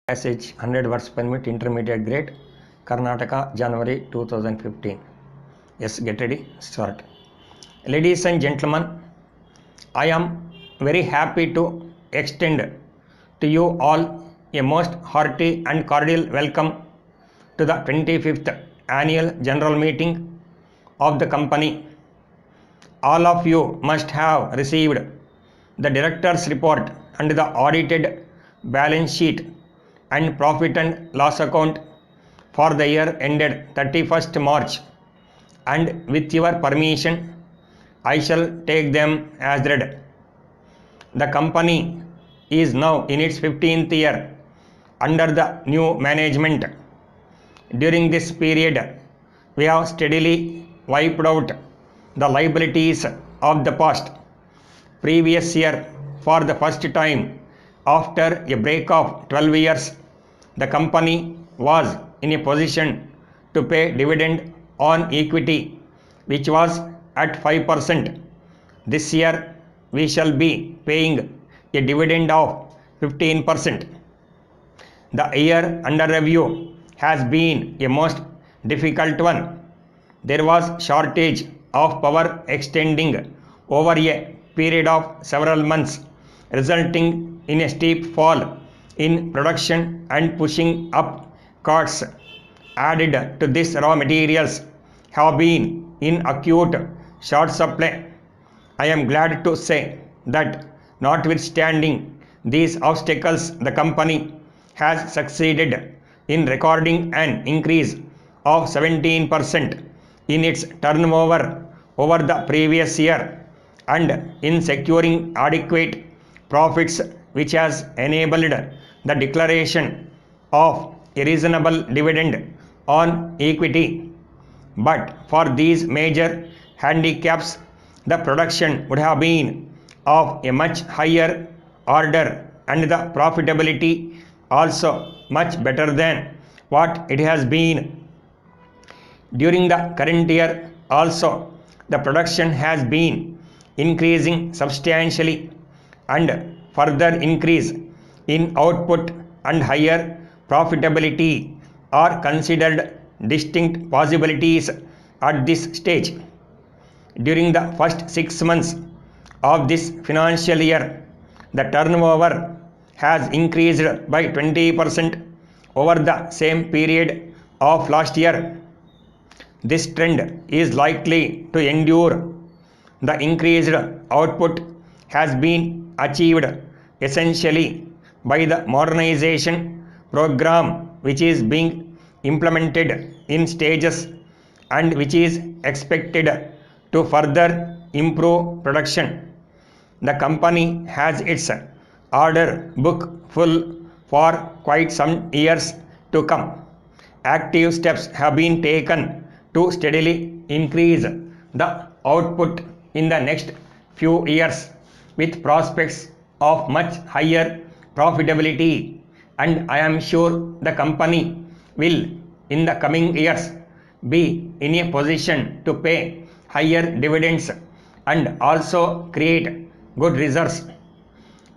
Passage 100 words per minute intermediate grade Karnataka January 2015. Yes, get ready, start. Ladies and gentlemen, I am very happy to extend to you all a most hearty and cordial welcome to the 25th annual general meeting of the company. All of you must have received the director's report and the audited balance sheet and profit and loss account for the year ended 31st March, and with your permission I shall take them as read. The company is now in its 15th year under the new management. During this period we have steadily wiped out the liabilities of the past. Previous year, for the first time after a break of 12 years, the company was in a position to pay dividend on equity, which was at 5%. This year we shall be paying a dividend of 15%. The year under review has been a most difficult one. There was shortage of power extending over a period of several months, resulting in a steep fall in production and pushing up costs. Added to this, raw materials have been in acute short supply. I am glad to say that notwithstanding these obstacles, the company has succeeded in recording an increase of 17% in its turnover over the previous year and in securing adequate profits, which has enabled the declaration of a reasonable dividend on equity. But for these major handicaps, the production would have been of a much higher order and the profitability also much better than what it has been. During the current year also, the production has been increasing substantially, and further increase in output and higher profitability are considered distinct possibilities at this stage. During the first 6 months of this financial year, the turnover has increased by 20% over the same period of last year. This trend is likely to endure. The increased output has been achieved essentially by the modernization program, which is being implemented in stages and which is expected to further improve production. The company has its order book full for quite some years to come. Active steps have been taken to steadily increase the output in the next few years with prospects of much higher profitability, and I am sure the company will in the coming years be in a position to pay higher dividends and also create good reserves.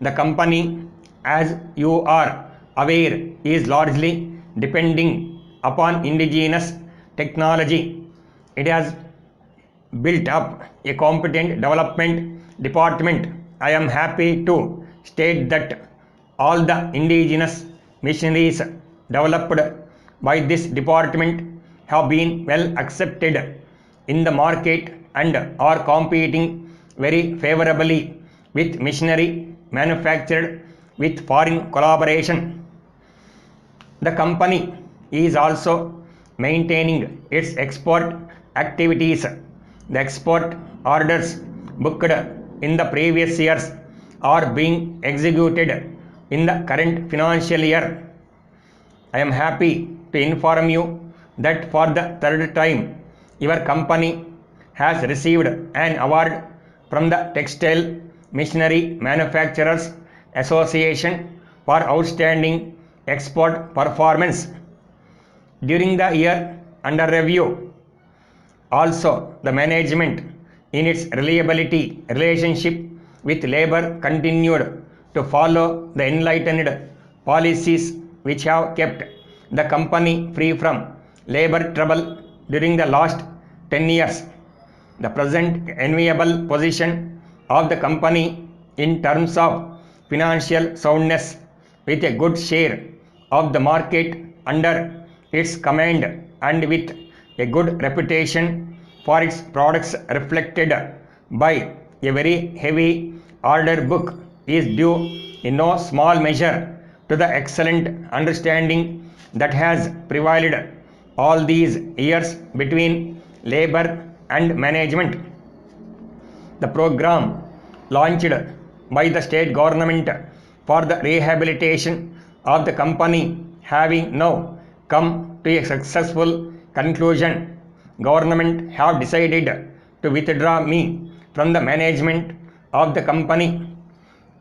The company, as you are aware, is largely depending upon indigenous technology. It has built up a competent development department. I am happy to state that all the indigenous machineries developed by this department have been well accepted in the market and are competing very favorably with machinery manufactured with foreign collaboration. The company is also maintaining its export activities. The export orders booked in the previous years are being executed in the current financial year. I am happy to inform you that for the third time your company has received an award from the Textile Machinery Manufacturers Association for outstanding export performance. During the year under review also, the management in its reliability relationship with labor continued to follow the enlightened policies which have kept the company free from labor trouble during the last 10 years. The present enviable position of the company in terms of financial soundness, with a good share of the market under its command and with a good reputation for its products reflected by a very heavy order book, is due in no small measure to the excellent understanding that has prevailed all these years between labor and management. The program launched by the state government for the rehabilitation of the company having now come to a successful conclusion, government have decided to withdraw me from the management of the company.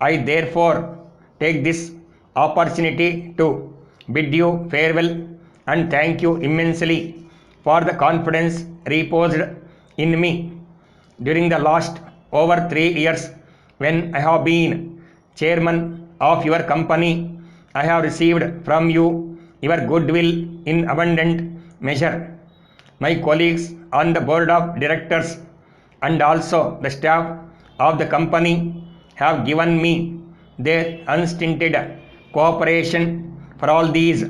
I therefore take this opportunity to bid you farewell and thank you immensely for the confidence reposed in me during the last over 3 years when I have been chairman of your company. I have received from you your goodwill in abundant measure. My colleagues on the board of directors and also the staff of the company have given me their unstinted cooperation. For all these,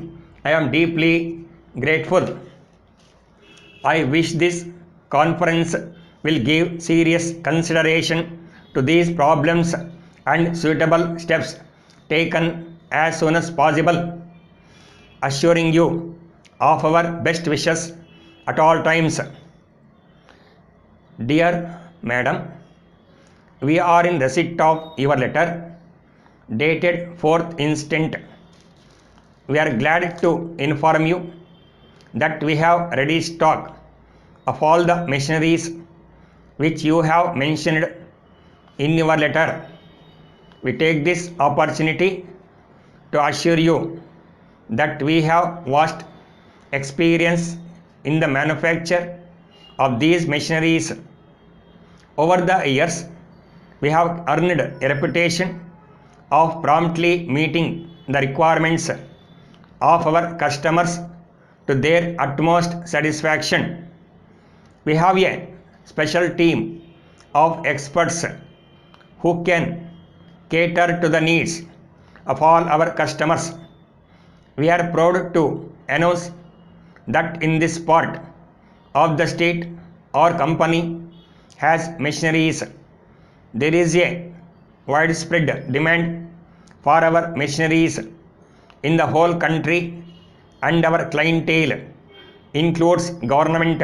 I am deeply grateful. I wish this conference will give serious consideration to these problems and suitable steps taken as soon as possible, assuring you of our best wishes at all times. Dear Madam, we are in receipt of your letter dated 4th instant. We are glad to inform you that we have ready stock of all the machineries which you have mentioned in your letter. We take this opportunity to assure you that we have vast experience in the manufacture of these machineries. Over the years, we have earned a reputation of promptly meeting the requirements of our customers to their utmost satisfaction. We have a special team of experts who can cater to the needs of all our customers. We are proud to announce that in this part of the state our company has machineries. There is a widespread demand for our machineries in the whole country, and our clientele includes government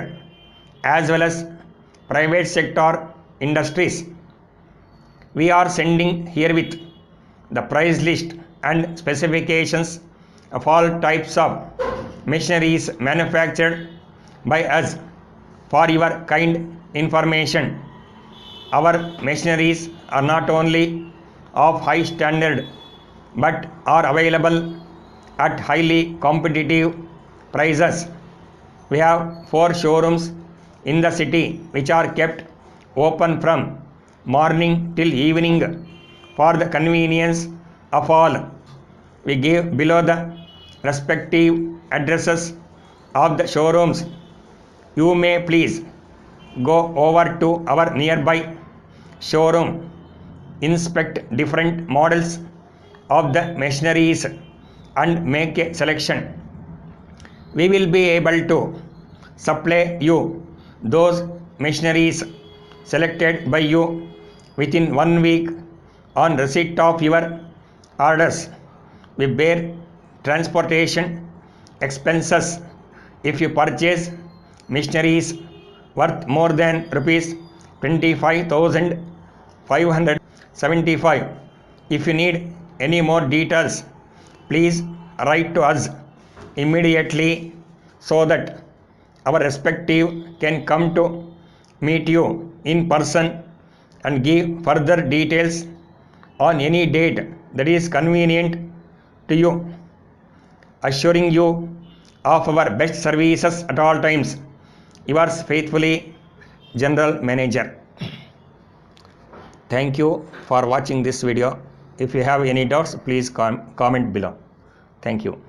as well as private sector industries. We are sending herewith the price list and specifications of all types of machineries manufactured by us for your kind information. Our machineries are not only of high standard but are available at highly competitive prices. We have 4 showrooms in the city which are kept open from morning till evening for the convenience of all. We give below the respective addresses of the showrooms. You may please go over to our nearby showroom, inspect different models of the machineries and make a selection. We will be able to supply you those machineries selected by you within 1 week on receipt of your orders. We bear transportation expenses if you purchase machineries worth more than rupees 25,575. If you need any more details, please write to us immediately so that our respective can come to meet you in person and give further details on any date that is convenient to you, assuring you of our best services at all times. Yours faithfully, General Manager. Thank you for watching this video. If you have any doubts, please comment below. Thank you.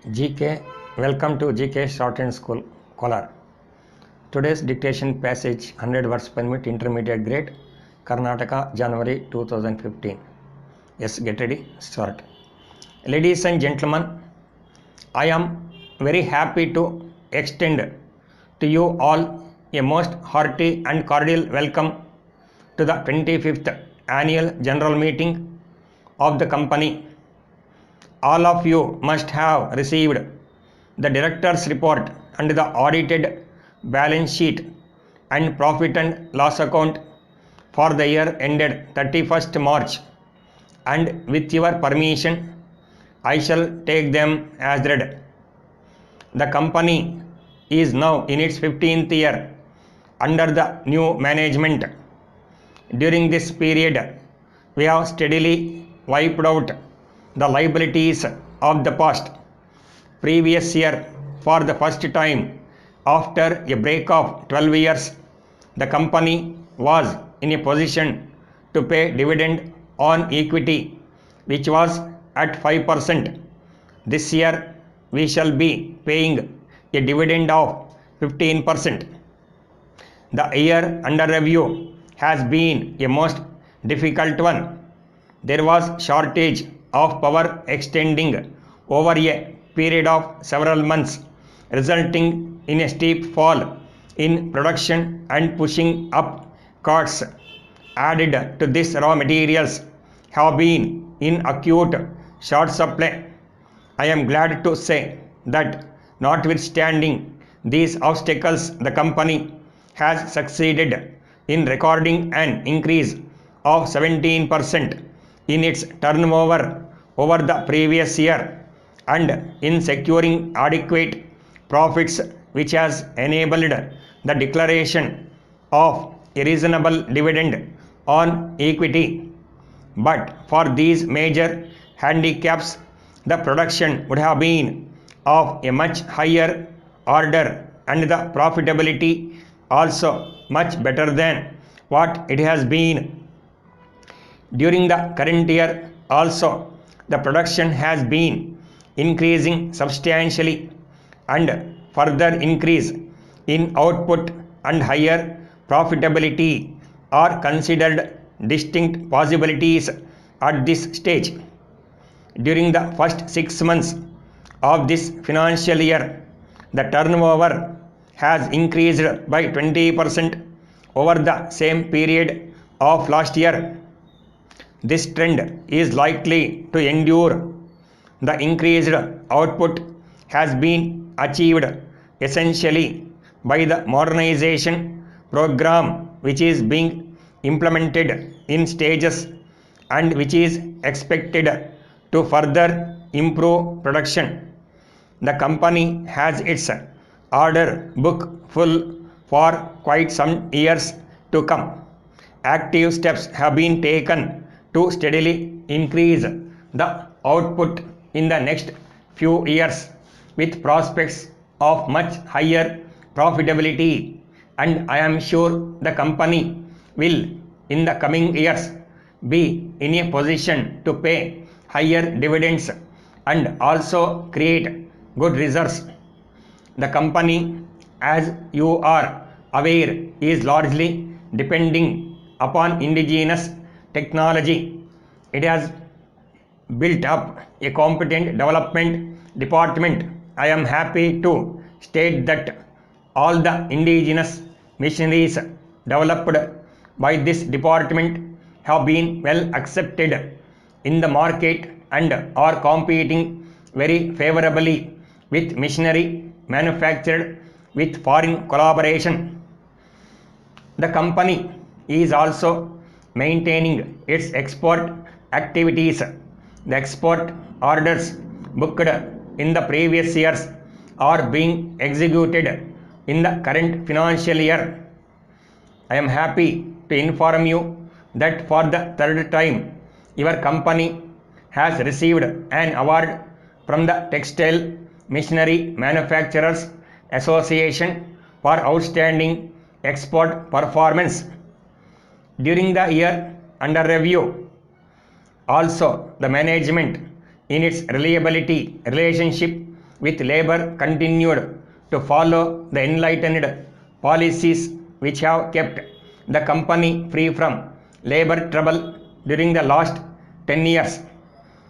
GK, welcome to GK Shorthand School, Kolar. Today's dictation passage 100 words per minute intermediate grade, Karnataka, January 2015. Yes, get ready, start. Ladies and gentlemen, I am very happy to extend to you all a most hearty and cordial welcome to the 25th annual general meeting of the company. All of you must have received the director's report and the audited balance sheet and profit and loss account for the year ended 31st March, and with your permission I shall take them as read. The company is now in its 15th year under the new management. During this period, we have steadily wiped out the liabilities of the past. Previous year, for the first time after a break of 12 years, the company was in a position to pay dividend on equity, which was at 5%. This year, we shall be paying a dividend of 15%. The year under review has been a most difficult one. There was shortage of power extending over a period of several months, resulting in a steep fall in production and pushing up costs. Added to this, raw materials have been in acute short supply. I am glad to say that notwithstanding these obstacles, the company has succeeded in recording an increase of 17% in its turnover over the previous year and in securing adequate profits, which has enabled the declaration of a reasonable dividend on equity. But for these major handicaps, the production would have been of a much higher order and the profitability also much better than what it has been. During the current year also, the production has been increasing substantially, and further increase in output and higher profitability are considered distinct possibilities at this stage. During the first 6 months of this financial year, the turnover has increased by 20% over the same period of last year. This trend is likely to endure. The increased output has been achieved essentially by the modernization program, which is being implemented in stages and which is expected to further improve production. The company has its order book full for quite some years to come. Active steps have been taken to steadily increase the output in the next few years with prospects of much higher profitability, and I am sure the company will in the coming years be in a position to pay higher dividends and also create good reserves. The company, as you are aware, is largely depending upon indigenous technology. It has built up a competent development department. I am happy to state that all the indigenous machineries developed by this department have been well accepted in the market and are competing very favorably with machinery manufactured with foreign collaboration. The company is also maintaining its export activities. The export orders booked in the previous years are being executed in the current financial year. I am happy to inform you that for the third time, your company has received an award from the Textile Machinery Manufacturers Association for outstanding export performance. During the year under review, also the management in its reliability relationship with labor continued to follow the enlightened policies which have kept the company free from labor trouble during the last 10 years.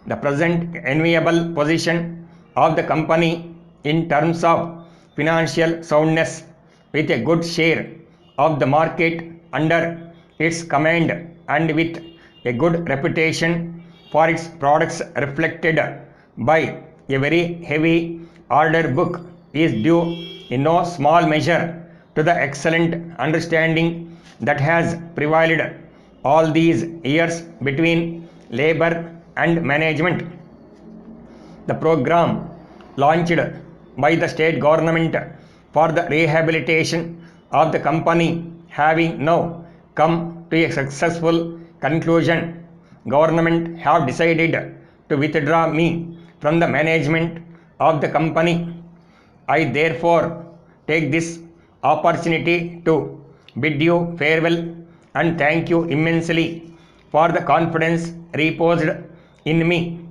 The present enviable position of the company in terms of financial soundness, with a good share of the market under its command and with a good reputation for its products reflected by a very heavy order book, is due in no small measure to the excellent understanding that has prevailed all these years between labor and management. The program launched by the state government for the rehabilitation of the company having now come to a successful conclusion, government have decided to withdraw me from the management of the company. I therefore take this opportunity to bid you farewell and thank you immensely for the confidence reposed in me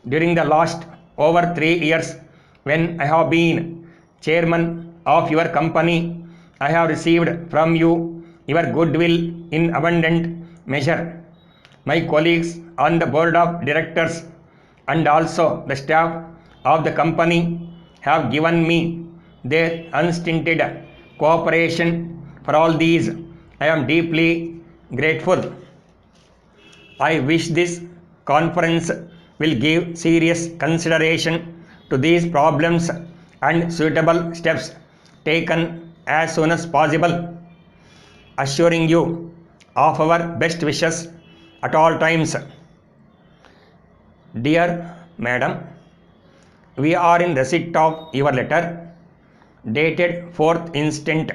during the last over 3 years when I have been chairman of your company. I have received from you your goodwill in abundant measure. My colleagues on the board of directors and also the staff of the company have given me their unstinted cooperation. For all these, I am deeply grateful. I wish this conference will give serious consideration to these problems and suitable steps taken as soon as possible, assuring you of our best wishes at all times. Dear Madam, we are in receipt of your letter dated 4th instant.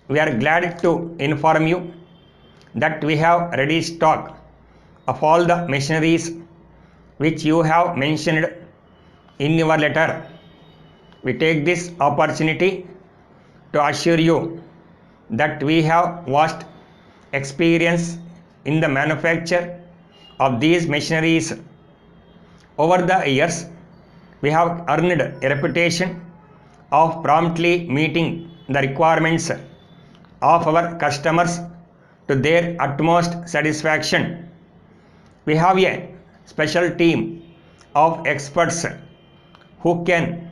We are glad to inform you that we have ready stock of all the machineries which you have mentioned in your letter. We take this opportunity to assure you that we have vast experience in the manufacture of these machineries. Over the years, we have earned a reputation of promptly meeting the requirements of our customers to their utmost satisfaction. We have a special team of experts who can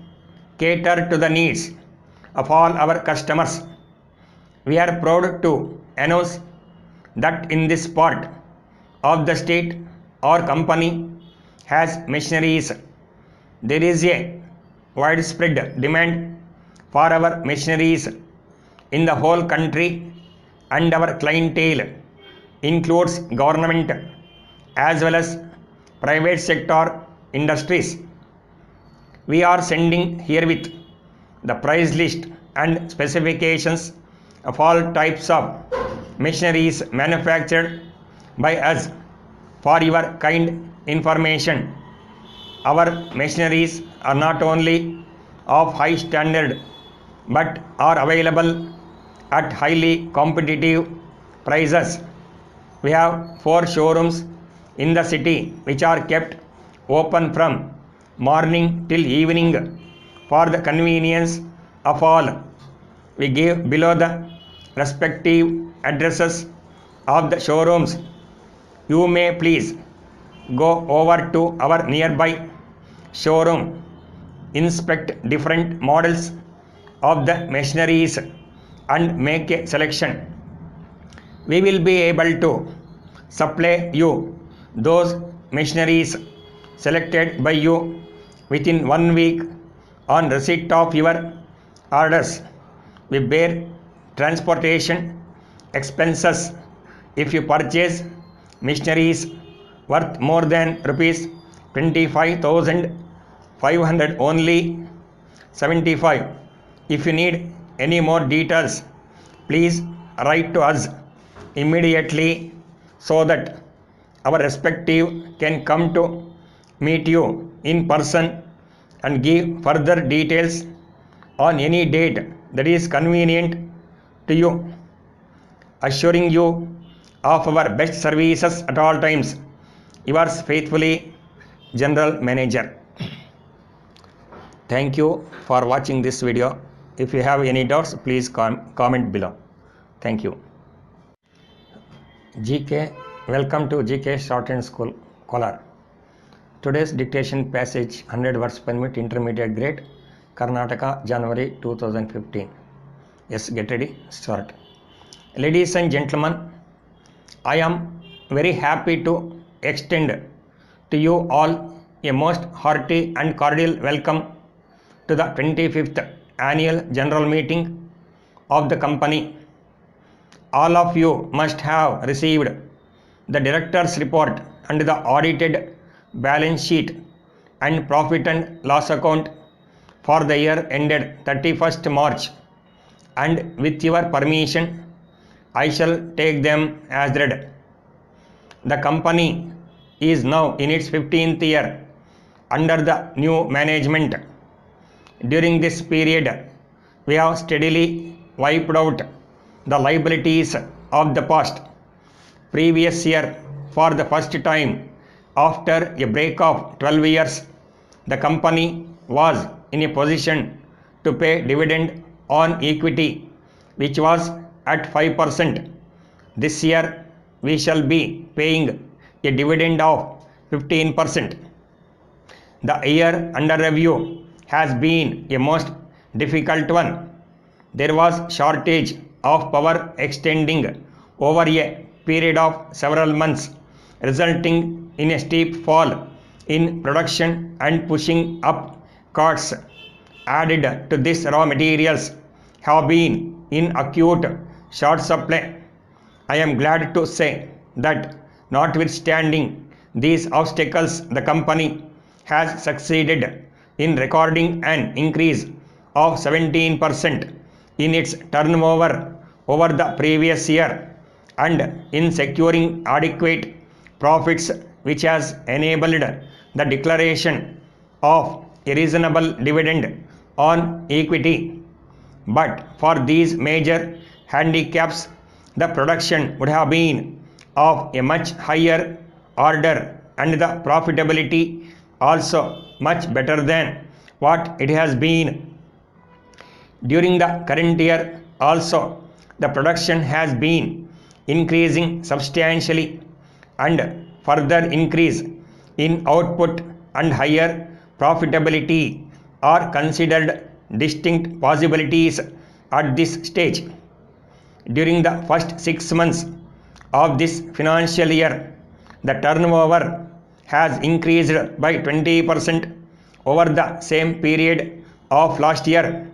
cater to the needs of all our customers. We are proud to announce that in this part of the state, our company has machineries. There is a widespread demand for our machineries in the whole country, and our clientele includes government as well as private sector industries. We are sending herewith the price list and specifications of all types of machineries manufactured by us for your kind information. Our machineries are not only of high standard but are available at highly competitive prices. We have 4 showrooms in the city which are kept open from morning till evening for the convenience of all. We give below the respective addresses of the showrooms. You may please go over to our nearby showroom, inspect different models of the machineries and make a selection. We will be able to supply you those machineries selected by you within 1 week on receipt of your orders. We bear transportation expenses if you purchase machineries worth more than rupees 25,500 only 75. If you need any more details, please write to us immediately so that our respective can come to meet you in person and give further details on any date that is convenient to you, assuring you of our best services at all times. Yours faithfully, General Manager. Thank you for watching this video. If you have any doubts, please comment below. Thank you. GK, welcome to GK Shorthand School, Kolar. Today's dictation passage 100 words per minute intermediate grade, Karnataka, January 2015. Yes, get ready, start. Ladies and gentlemen, I am very happy to extend to you all a most hearty and cordial welcome to the 25th annual general meeting of the company. All of you must have received the director's report and the audited balance sheet and profit and loss account for the year ended 31st March, and with your permission, I shall take them as read. The company is now in its 15th year under the new management. During this period, we have steadily wiped out the liabilities of the past. Previous year, for the first time after a break of 12 years, the company was in a position to pay dividend on equity, which was at 5%. This year, we shall be paying a dividend of 15%. The year under review has been a most difficult one. There was shortage of power extending over a period of several months, resulting in a steep fall in production and pushing up costs. Added to this, raw materials have been in acute short supply. I am glad to say that notwithstanding these obstacles, the company has succeeded in recording an increase of 17% in its turnover over the previous year and in securing adequate profits, which has enabled the declaration of a reasonable dividend on equity. But for these major handicaps, the production would have been of a much higher order and the profitability also much better than what it has been. During the current year also, the production has been increasing substantially, and further increase in output and higher profitability are considered distinct possibilities at this stage. During the first 6 months of this financial year, the turnover has increased by 20% over the same period of last year.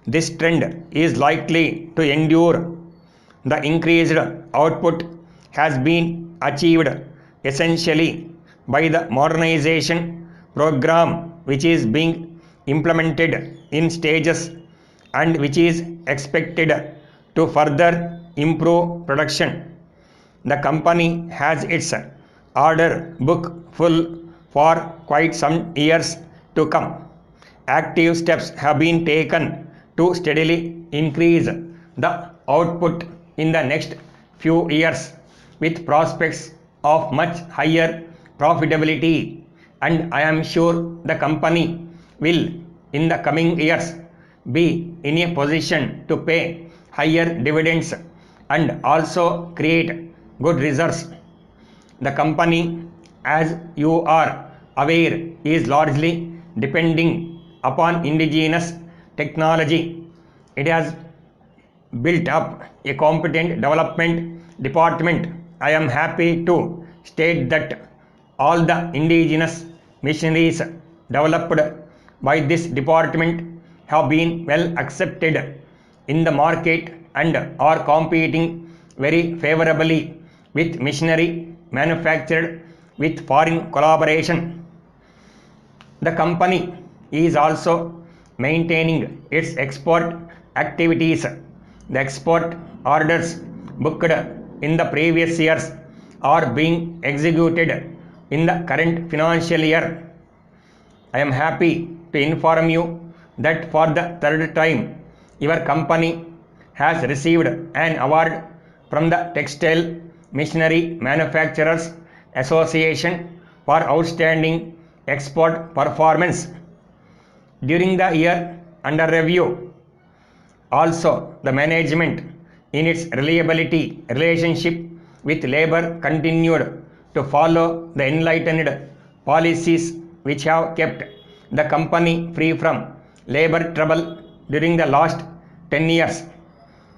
This trend is likely to endure. The increased output has been achieved essentially by the modernization program, which is being implemented in stages and which is expected to further improve production. The company has its order book full for quite some years to come. Active steps have been taken to steadily increase the output in the next few years with prospects of much higher profitability, and I am sure the company will in the coming years be in a position to pay higher dividends and also create good reserves. The company, as you are aware, is largely depending upon indigenous technology. It has built up a competent development department. I am happy to state that all the indigenous machineries developed by this department have been well accepted in the market and are competing very favorably with machinery manufactured with foreign collaboration. The company is also maintaining its export activities. The export orders booked in the previous years are being executed in the current financial year. I am happy to inform you that for the third time, your company has received an award from the Textile Machinery Manufacturers Association for outstanding export performance. During the year under review, also the management in its reliability relationship with labor continued to follow the enlightened policies which have kept the company free from labor trouble during the last 10 years.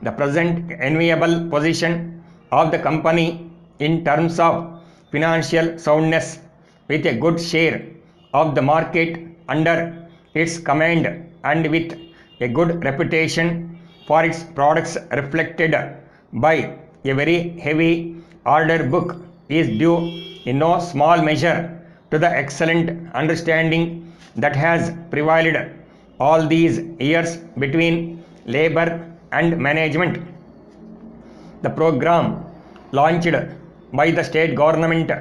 The present enviable position of the company in terms of financial soundness with a good share of the market under its command and with a good reputation for its products reflected by a very heavy order book is due in no small measure to the excellent understanding that has prevailed all these years between labor and management. The program launched by the state government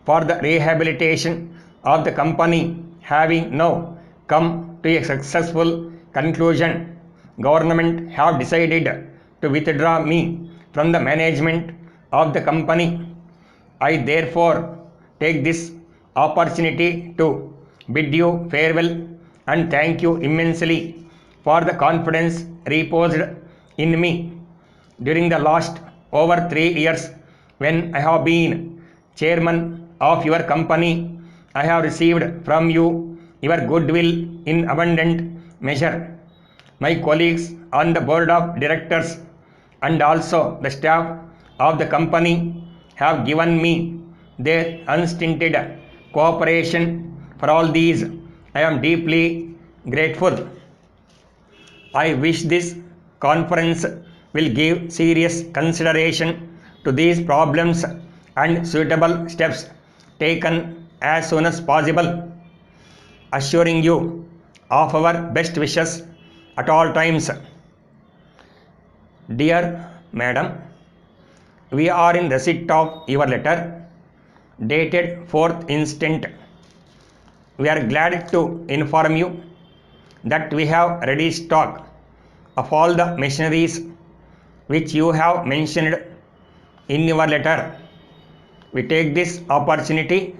for the rehabilitation of the company having now come to a successful conclusion, government have decided to withdraw me from the management of the company. I therefore take this opportunity to bid you farewell and thank you immensely for the confidence reposed in me during the last over 3 years when I have been chairman of your company. I have received from you your goodwill in abundant measure. My colleagues on the board of directors and also the staff of the company have given me their unstinted cooperation. For all these, I am deeply grateful. I wish this conference will give serious consideration to these problems and suitable steps taken as soon as possible, assuring you of our best wishes at all times. Dear Madam, we are in receipt of your letter dated 4th instant. We are glad to inform you that we have ready stock of all the machineries which you have mentioned in your letter. We take this opportunity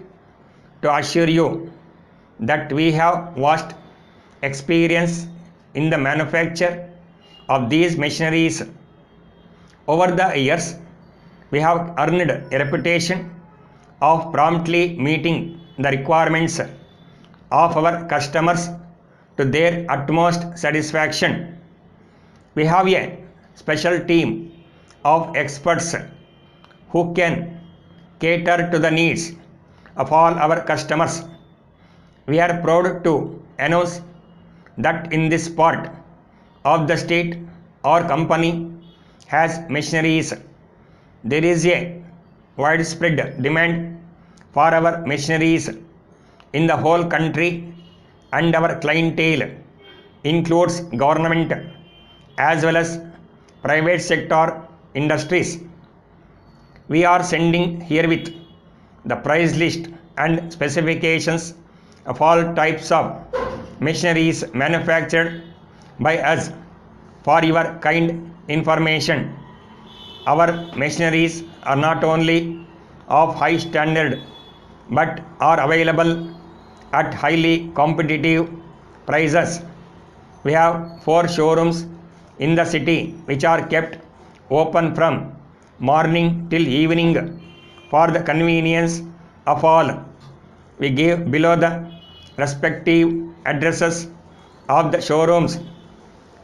to assure you that we have vast experience in the manufacture of these machineries. Over the years, we have earned a reputation of promptly meeting the requirements of our customers to their utmost satisfaction. We have a special team of experts who can cater to the needs of all our customers. We are proud to announce that in this part of the state, our company has machineries. There is a widespread demand for our machineries in the whole country, and our clientele includes government as well as private sector industries. We are sending herewith the price list and specifications of all types of machineries manufactured by us for your kind information. Our machineries are not only of high standard but are available at highly competitive prices. We have 4 showrooms in the city which are kept open from morning till evening for the convenience of all. We give below the respective addresses of the showrooms.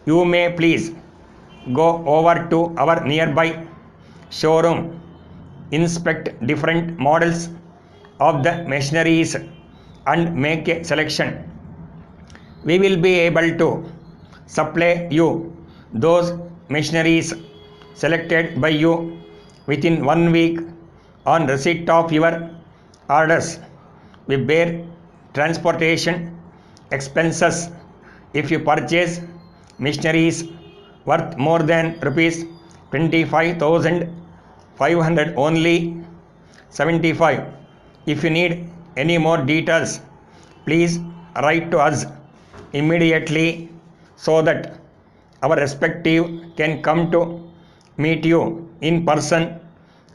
You may please go over to our nearby showroom, inspect different models of the machineries and make a selection. We will be able to supply you those machineries selected by you within 1 week on receipt of your orders. We bear transportation expenses if you purchase machineries worth more than rupees 25,500 only 75. If you need any more details, please write to us immediately so that our respective can come to meet you in person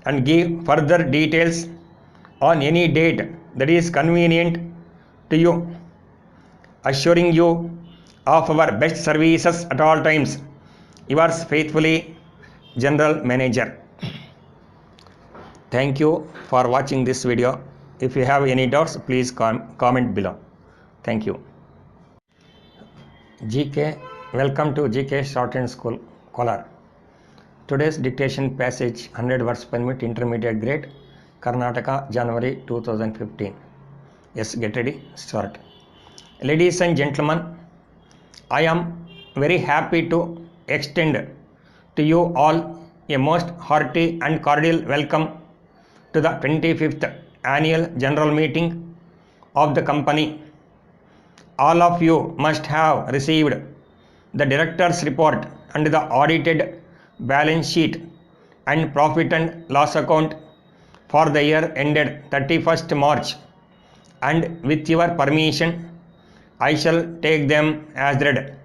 and give further details on any date that is convenient to you, assuring you of our best services at all times. Yours faithfully, General Manager. Thank you for watching this video. If you have any doubts, please comment below. Thank you. GK, welcome to GK Shorthand School, Kolar. Today's dictation passage 100 words per minute intermediate grade, Karnataka, January 2015. Yes, get ready, start. Ladies and gentlemen, I am very happy to extend to you all a most hearty and cordial welcome to the 25th Annual General Meeting of the company. All of you must have received the Director's Report and the audited balance sheet and profit and loss account for the year ended 31st March, and with your permission, I shall take them as read.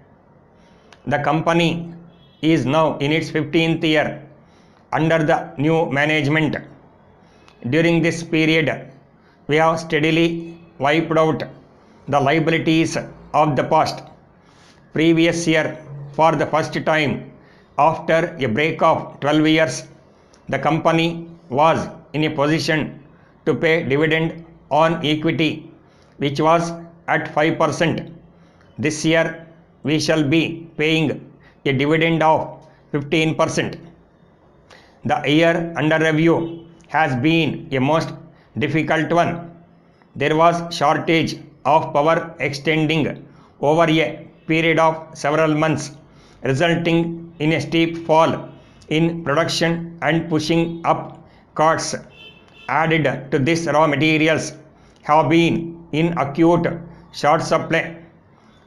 The company is now in its 15th year under the new management. During this period, we have steadily wiped out the liabilities of the past. Previous year, for the first time after a break of 12 years, the company was in a position to pay dividend on equity, which was at 5%. This year, we shall be paying a dividend of 15%. The year under review has been a most difficult one. There was shortage of power extending over a period of several months, resulting in a steep fall in production and pushing up costs. Added to this, raw materials have been in acute short supply.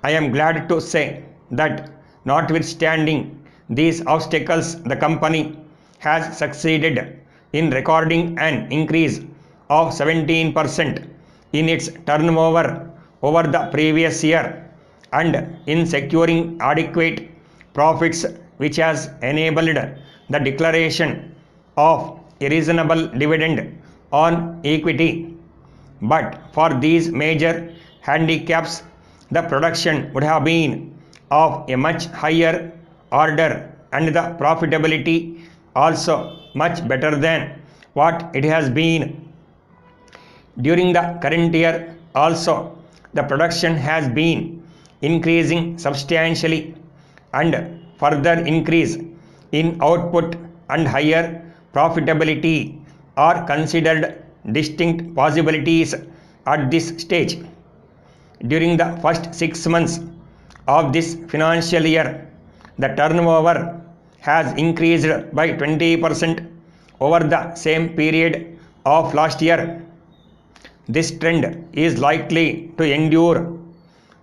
I am glad to say that notwithstanding these obstacles, the company has succeeded in recording an increase of 17% in its turnover over the previous year and in securing adequate profits, which has enabled the declaration of a reasonable dividend on equity. But for these major handicaps, the production would have been of a much higher order and the profitability also much better than what it has been. During the current year also, the production has been increasing substantially, and further increase in output and higher profitability are considered distinct possibilities at this stage. During the first 6 months of this financial year, the turnover has increased by 20% over the same period of last year. This trend is likely to endure.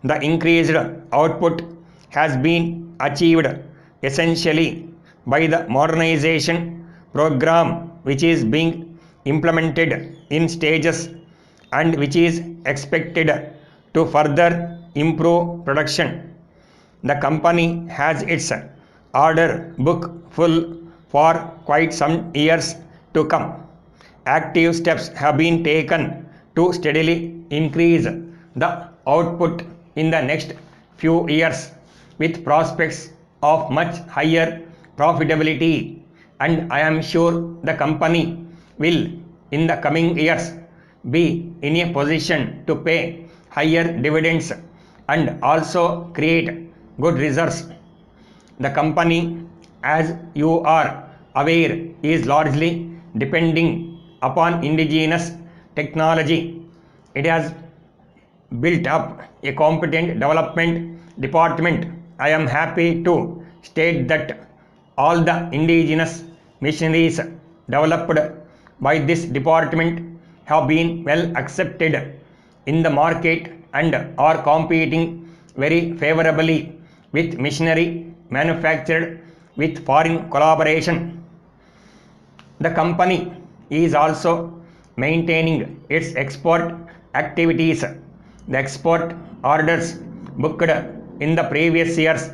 The increased output has been achieved essentially by the modernization program, which is being implemented in stages and which is expected to further improve production. The company has its order book full for quite some years to come. Active steps have been taken to steadily increase the output in the next few years with prospects of much higher profitability, and I am sure the company will in the coming years be in a position to pay higher dividends and also create good reserves. The company, as you are aware, is largely depending upon indigenous technology. It has built up a competent development department. I am happy to state that all the indigenous machineries developed by this department have been well accepted in the market and are competing very favorably with machinery manufactured with foreign collaboration. The company is also maintaining its export activities. The export orders booked in the previous years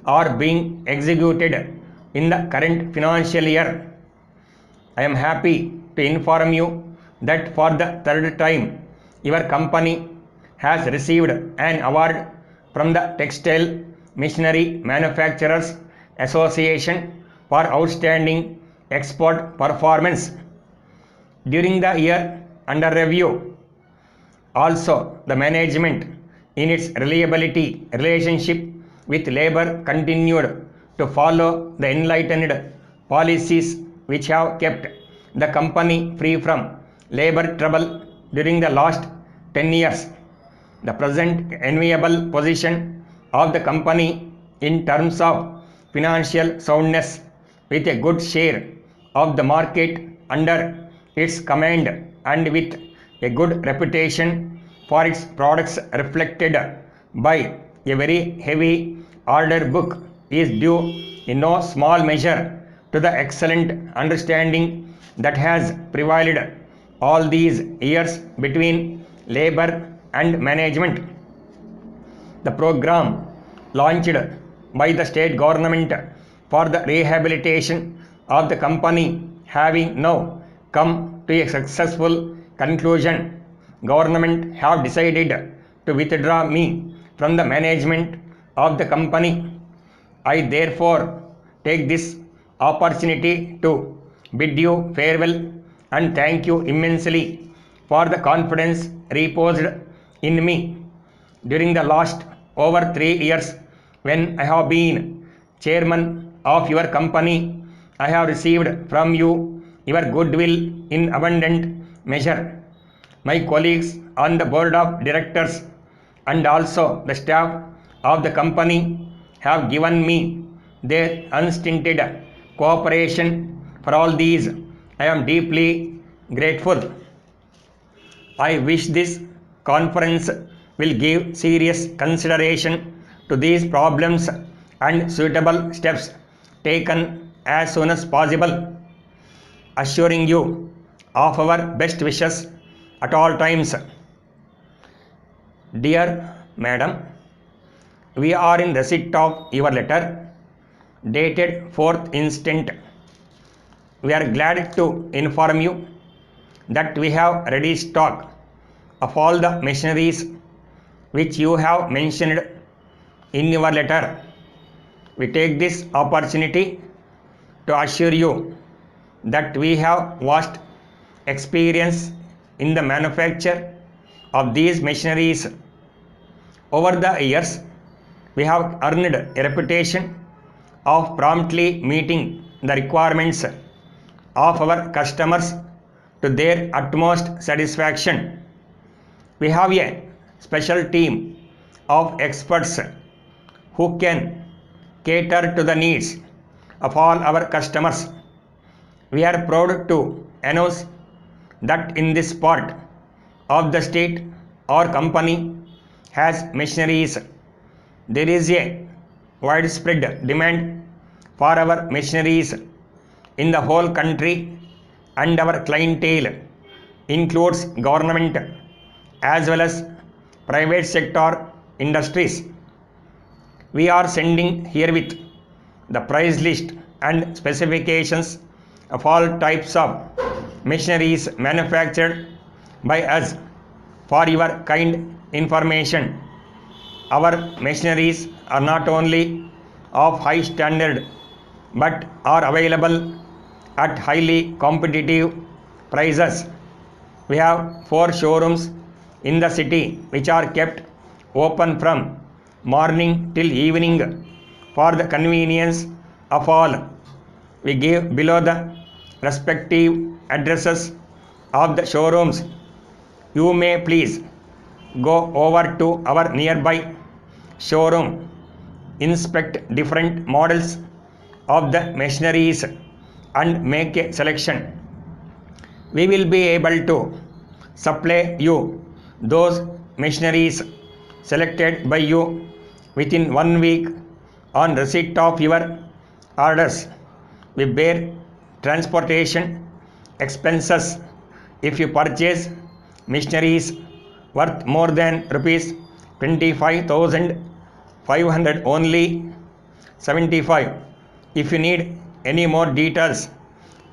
are being executed in the current financial year. I am happy to inform you that for the third time, your company has received an award from the Textile Machinery Manufacturers Association for outstanding export performance during the year under review. Also, the management in its reliability relationship with labor continued to follow the enlightened policies which have kept the company free from labor trouble during the last 10 years. The present enviable position of the company in terms of financial soundness with a good share of the market under its command and with a good reputation for its products reflected by a very heavy order book is due in no small measure to the excellent understanding that has prevailed all these years between labor and management. The program launched by the state government for the rehabilitation of the company having now come to a successful conclusion, government have decided to withdraw me from the management of the company. I therefore take this opportunity to bid you farewell and thank you immensely for the confidence reposed in me during the last over 3 years when I have been chairman of your company. I have received from you your goodwill in abundant measure. My colleagues on the board of directors and also the staff of the company have given me their unstinted cooperation. For all these, I am deeply grateful. I wish this conference will give serious consideration to these problems and suitable steps taken as soon as possible, assuring you of our best wishes at all times. Dear Madam, we are in receipt of your letter dated 4th instant. We are glad to inform you that we have ready stock of all the machineries which you have mentioned in your letter. We take this opportunity to assure you that we have vast experience in the manufacture of these machineries. Over the years, we have earned a reputation of promptly meeting the requirements of our customers to their utmost satisfaction. We have a special team of experts who can cater to the needs of all our customers. We are proud to announce that in this part of the state our company has machineries. There is a widespread demand for our machineries in the whole country, and our clientele includes government as well as private sector industries. We are sending herewith the price list and specifications of all types of machineries manufactured by us for your kind information. Our machineries are not only of high standard but are available at highly competitive prices. We have 4 showrooms in the city which are kept open from morning till evening for the convenience of all. We give below the respective addresses of the showrooms. You may please go over to our nearby showroom, inspect different models of the machineries and make a selection. We will be able to supply you those machineries selected by you within 1 week on receipt of your orders. We bear transportation expenses if you purchase machineries worth more than rupees 25,500 only 75. If you need any more details,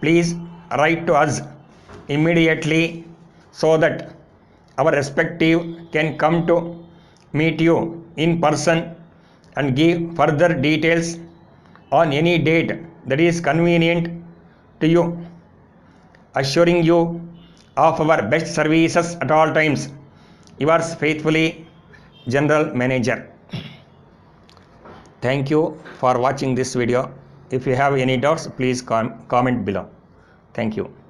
please write to us immediately so that our respective can come to meet you in person and give further details on any date that is convenient to you, assuring you of our best services at all times. Yours faithfully, General Manager. Thank you for watching this video. If you have any doubts, please comment below. Thank you.